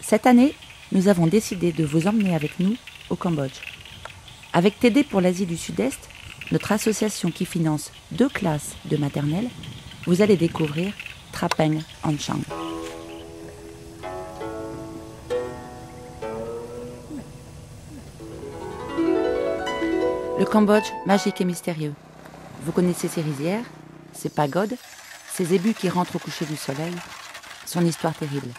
Cette année, nous avons décidé de vous emmener avec nous au Cambodge. Avec TD pour l'Asie du Sud-Est, notre association qui finance 2 classes de maternelle, vous allez découvrir Trapeng Onchang. Le Cambodge, magique et mystérieux. Vous connaissez ses rizières, ses pagodes, ses ébus qui rentrent au coucher du soleil, son histoire terrible.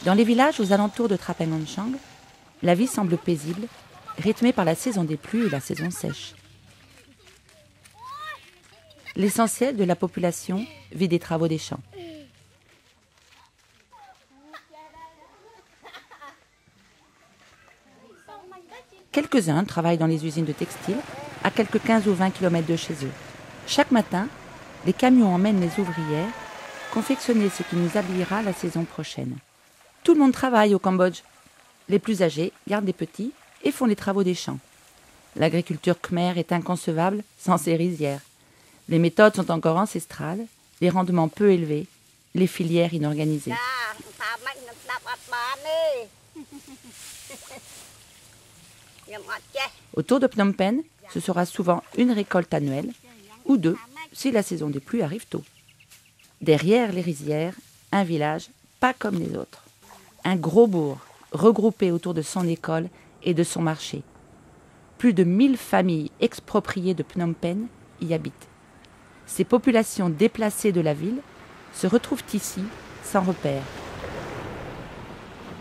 Dans les villages aux alentours de Trapeng Onchang, la vie semble paisible, rythmée par la saison des pluies et la saison sèche. L'essentiel de la population vit des travaux des champs. Quelques-uns travaillent dans les usines de textile, à quelques 15 ou 20 km de chez eux. Chaque matin, les camions emmènent les ouvrières confectionner ce qui nous habillera la saison prochaine. Tout le monde travaille au Cambodge. Les plus âgés gardent les petits et font les travaux des champs. L'agriculture khmer est inconcevable sans ces rizières. Les méthodes sont encore ancestrales, les rendements peu élevés, les filières inorganisées. Autour de Phnom Penh, ce sera souvent une récolte annuelle, ou 2 si la saison des pluies arrive tôt. Derrière les rizières, un village pas comme les autres. Un gros bourg, regroupé autour de son école et de son marché. Plus de 1000 familles expropriées de Phnom Penh y habitent. Ces populations déplacées de la ville se retrouvent ici, sans repère.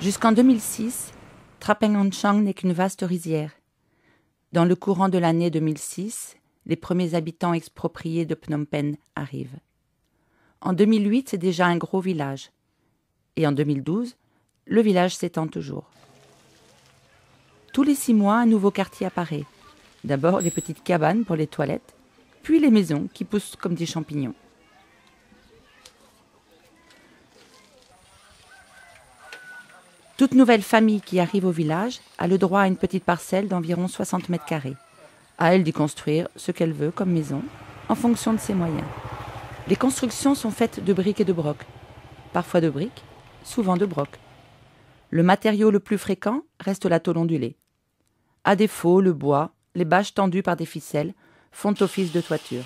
Jusqu'en 2006, Trapeng Onchang n'est qu'une vaste rizière. Dans le courant de l'année 2006, les premiers habitants expropriés de Phnom Penh arrivent. En 2008, c'est déjà un gros village. Et en 2012, le village s'étend toujours. Tous les 6 mois, un nouveau quartier apparaît. D'abord les petites cabanes pour les toilettes, puis les maisons qui poussent comme des champignons. Toute nouvelle famille qui arrive au village a le droit à une petite parcelle d'environ 60 mètres carrés. À elle d'y construire ce qu'elle veut comme maison, en fonction de ses moyens. Les constructions sont faites de briques et de broc. Parfois de briques, souvent de broc. Le matériau le plus fréquent reste la tôle ondulée. À défaut, le bois, les bâches tendues par des ficelles, font office de toiture.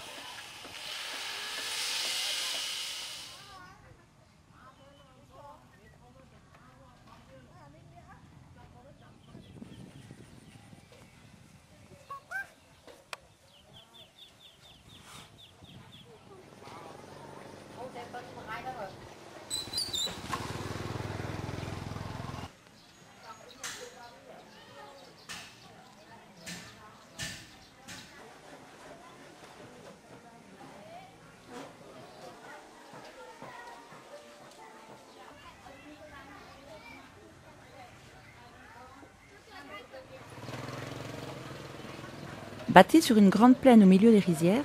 Bâti sur une grande plaine au milieu des rizières,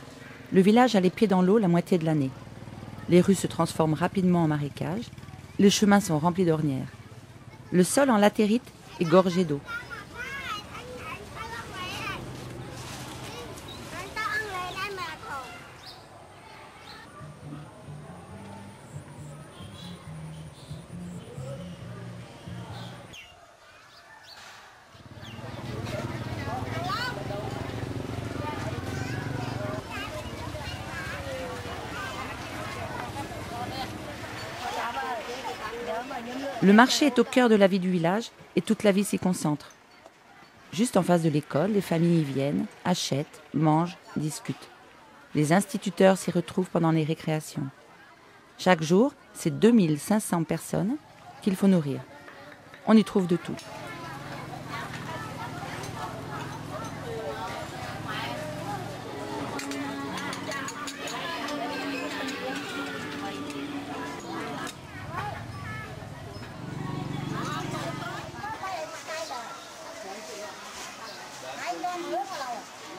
le village a les pieds dans l'eau la moitié de l'année. Les rues se transforment rapidement en marécages, les chemins sont remplis d'ornières. Le sol en latérite est gorgé d'eau. Le marché est au cœur de la vie du village et toute la vie s'y concentre. Juste en face de l'école, les familles y viennent, achètent, mangent, discutent. Les instituteurs s'y retrouvent pendant les récréations. Chaque jour, c'est 2500 personnes qu'il faut nourrir. On y trouve de tout.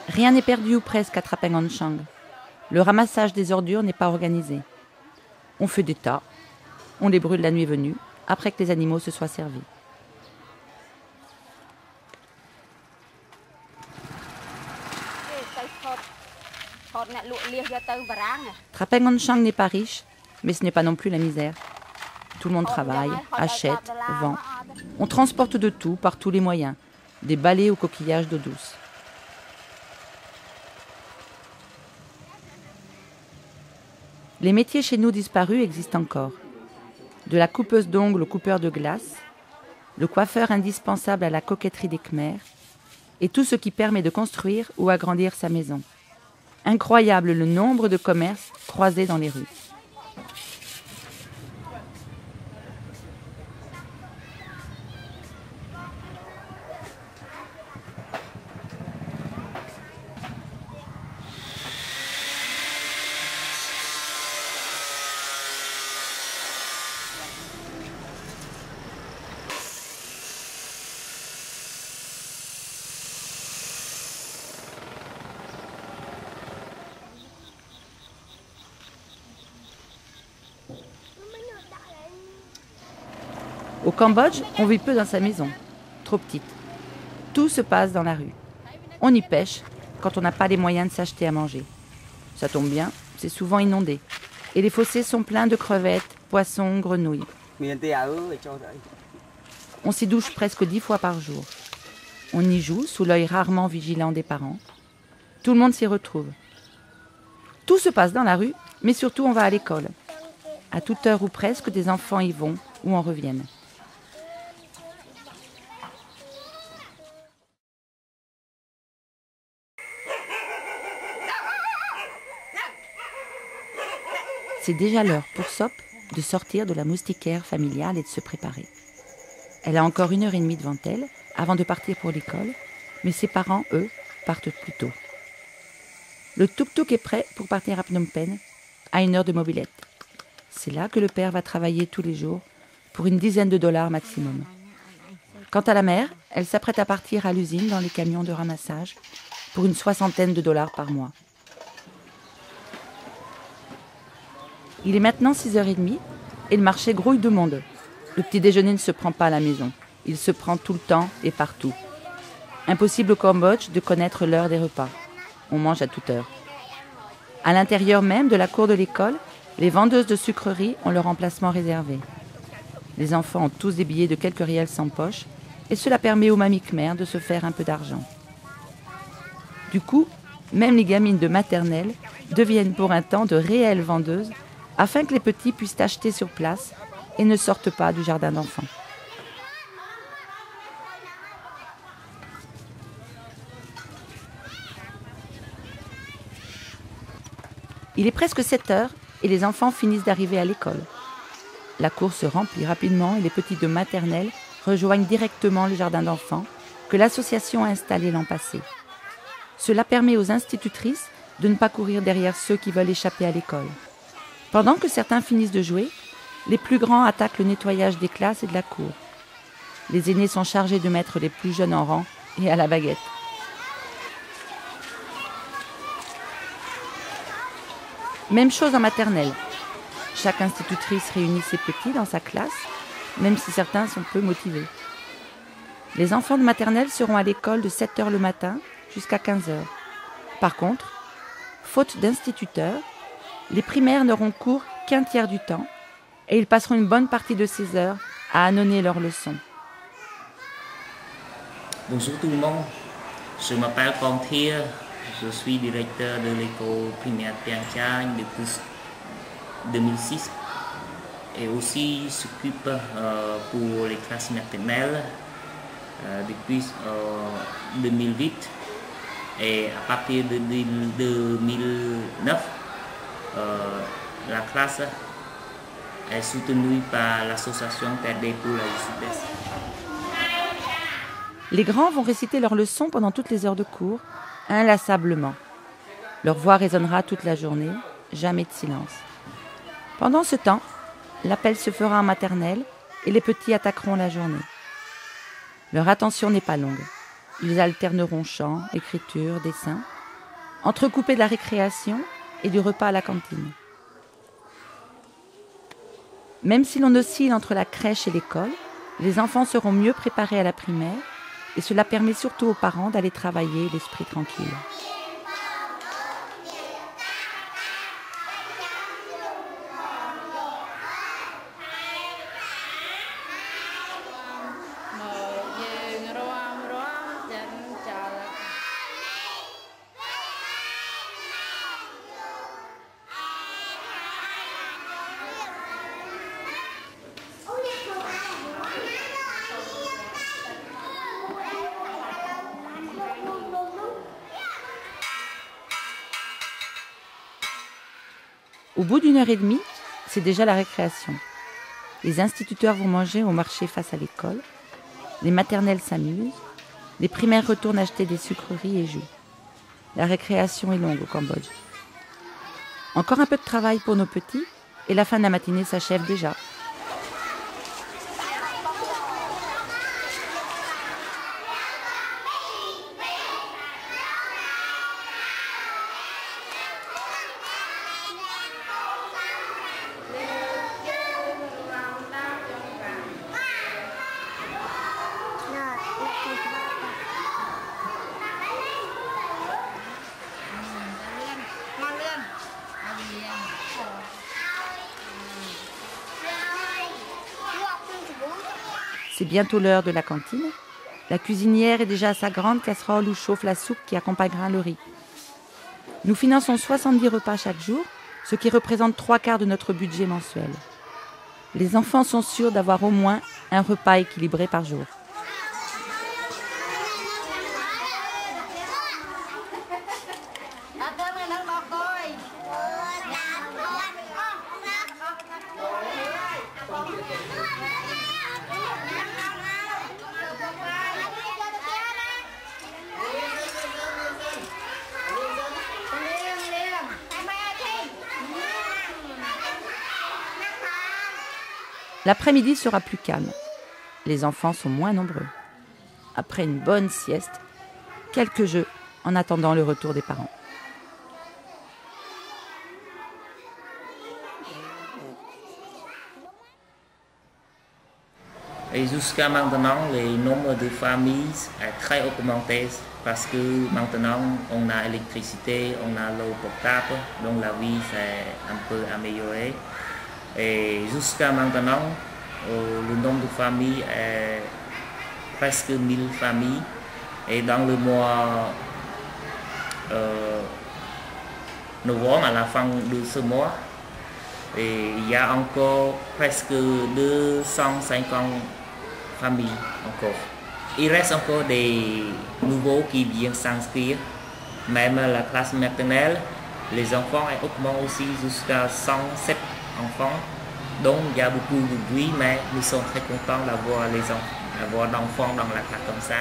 Rien n'est perdu ou presque à Trapeng Onchang. Le ramassage des ordures n'est pas organisé. On fait des tas, on les brûle la nuit venue, après que les animaux se soient servis. Trapengonchang n'est pas riche, mais ce n'est pas non plus la misère. Tout le monde travaille, achète, vend. On transporte de tout par tous les moyens, des balais aux coquillages d'eau douce. Les métiers chez nous disparus existent encore. De la coupeuse d'ongles au coupeur de glace, le coiffeur indispensable à la coquetterie des Khmers, et tout ce qui permet de construire ou agrandir sa maison. Incroyable le nombre de commerces croisés dans les rues. Au Cambodge, on vit peu dans sa maison, trop petite. Tout se passe dans la rue. On y pêche quand on n'a pas les moyens de s'acheter à manger. Ça tombe bien, c'est souvent inondé. Et les fossés sont pleins de crevettes, poissons, grenouilles. On s'y douche presque 10 fois par jour. On y joue sous l'œil rarement vigilant des parents. Tout le monde s'y retrouve. Tout se passe dans la rue, mais surtout on va à l'école. À toute heure ou presque, des enfants y vont ou en reviennent. C'est déjà l'heure pour Sop de sortir de la moustiquaire familiale et de se préparer. Elle a encore 1h30 devant elle avant de partir pour l'école, mais ses parents, eux, partent plus tôt. Le tuk-tuk est prêt pour partir à Phnom Penh, à 1 heure de mobilette. C'est là que le père va travailler tous les jours pour une dizaine de dollars maximum. Quant à la mère, elle s'apprête à partir à l'usine dans les camions de ramassage pour une 60aine de dollars par mois. Il est maintenant 6h30 et le marché grouille de monde. Le petit déjeuner ne se prend pas à la maison. Il se prend tout le temps et partout. Impossible au Cambodge de connaître l'heure des repas. On mange à toute heure. À l'intérieur même de la cour de l'école, les vendeuses de sucreries ont leur emplacement réservé. Les enfants ont tous des billets de quelques riels sans poche et cela permet aux mamies khmères de se faire un peu d'argent. Du coup, même les gamines de maternelle deviennent pour un temps de réelles vendeuses afin que les petits puissent acheter sur place et ne sortent pas du jardin d'enfants. Il est presque 7 heures et les enfants finissent d'arriver à l'école. La cour se remplit rapidement et les petits de maternelle rejoignent directement le jardin d'enfants que l'association a installé l'an passé. Cela permet aux institutrices de ne pas courir derrière ceux qui veulent échapper à l'école. Pendant que certains finissent de jouer, les plus grands attaquent le nettoyage des classes et de la cour. Les aînés sont chargés de mettre les plus jeunes en rang et à la baguette. Même chose en maternelle. Chaque institutrice réunit ses petits dans sa classe, même si certains sont peu motivés. Les enfants de maternelle seront à l'école de 7h le matin jusqu'à 15h. Par contre, faute d'instituteurs, les primaires n'auront cours qu'un tiers du temps et ils passeront une bonne partie de ces heures à annoncer leurs leçons. Bonjour tout le monde, je m'appelle Pontier, je suis directeur de l'école primaire Piang Chanh depuis 2006 et aussi s'occupe pour les classes maternelles depuis 2008 et à partir de 2009 la classe est soutenue par l'association TD pour la jeunesse. Les grands vont réciter leurs leçons pendant toutes les heures de cours, inlassablement. Leur voix résonnera toute la journée, jamais de silence. Pendant ce temps, l'appel se fera en maternelle et les petits attaqueront la journée. Leur attention n'est pas longue. Ils alterneront chant, écriture, dessin, entrecoupés de la récréation et du repas à la cantine. Même si l'on oscille entre la crèche et l'école, les enfants seront mieux préparés à la primaire et cela permet surtout aux parents d'aller travailler l'esprit tranquille. Au bout d'une heure et demie, c'est déjà la récréation. Les instituteurs vont manger au marché face à l'école, les maternelles s'amusent, les primaires retournent acheter des sucreries et jouent. La récréation est longue au Cambodge. Encore un peu de travail pour nos petits et la fin de la matinée s'achève déjà. C'est bientôt l'heure de la cantine. La cuisinière est déjà à sa grande casserole où chauffe la soupe qui accompagnera le riz. Nous finançons 70 repas chaque jour, ce qui représente 3/4 de notre budget mensuel. Les enfants sont sûrs d'avoir au moins un repas équilibré par jour. L'après-midi sera plus calme. Les enfants sont moins nombreux. Après une bonne sieste, quelques jeux en attendant le retour des parents. Et jusqu'à maintenant, le nombre de familles est très augmenté parce que maintenant on a l'électricité, on a l'eau potable, donc la vie s'est un peu améliorée. Et jusqu'à maintenant, le nombre de familles est presque 1000 familles. Et dans le mois novembre, à la fin de ce mois, et il y a encore presque 250 familles encore. Il reste encore des nouveaux qui viennent s'inscrire. Même la classe maternelle, les enfants augmentent aussi jusqu'à 107 enfants. Donc il y a beaucoup de bruit, mais nous sommes très contents d'avoir d'enfants dans la classe comme ça.